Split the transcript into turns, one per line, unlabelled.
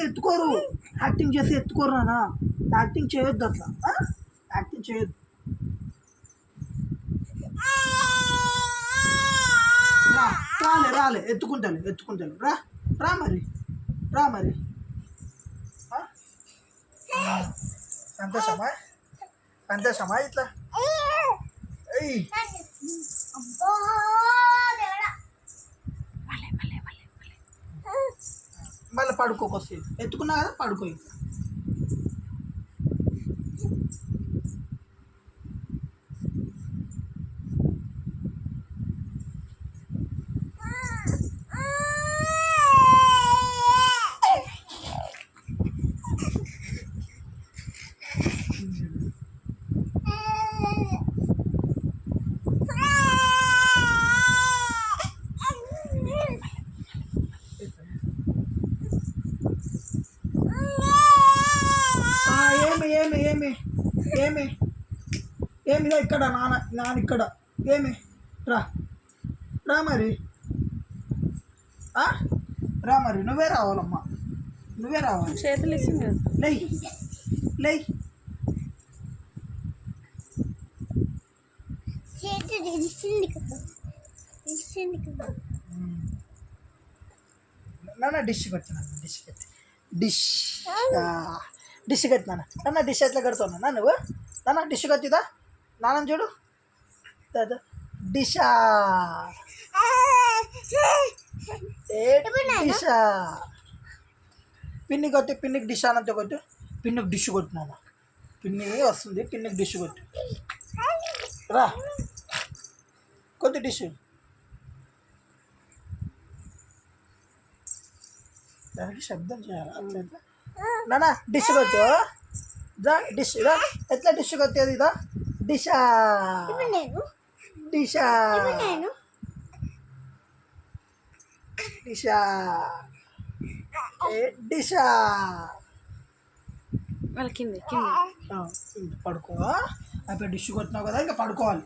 ఎత్తుకోరు acting చేస్తే ఎత్తుకోరు నాన్న acting చేయొద్దు అట్లా యాక్టింగ్ చేయొద్దు రాలే ఎత్తుకుంటాను రా మరి సంతోషమా ఇట్లా మళ్ళీ పడుకోకొస్తే ఎత్తుకున్నా కదా పడుకో ఇంకా ఏమిరా ఇక్కడ నాన్న ఇక్కడ ఏమి రా మరి నువ్వే రావాలమ్మా
చేతులు ఇస్తుంది
లై నాన్న డిష్ కట్టినాను నాన్న డిష్ ఎట్లా కడుతున్నా నువ్వు నాన్న డిష్ కట్టిదా నాన్న చూడు డిషా డిషా పిన్నికి డిష్ అనంత కొట్టు పిన్నికి డిష్ కొట్టినాను పిన్ని వస్తుంది పిన్నికి డిష్ కొట్టు రా కొద్ది డిష్ దానికి శబ్దం చేయాలి అట్లా నాన్న డిష్ కొట్టు డిష్ ఎట్లా డిష్ కొట్టేది ఇదా డిషా
వాళ్ళ కింద
పడుకో అయిపోయి డిష్ కొట్టినావు కదా ఇంకా పడుకోవాలి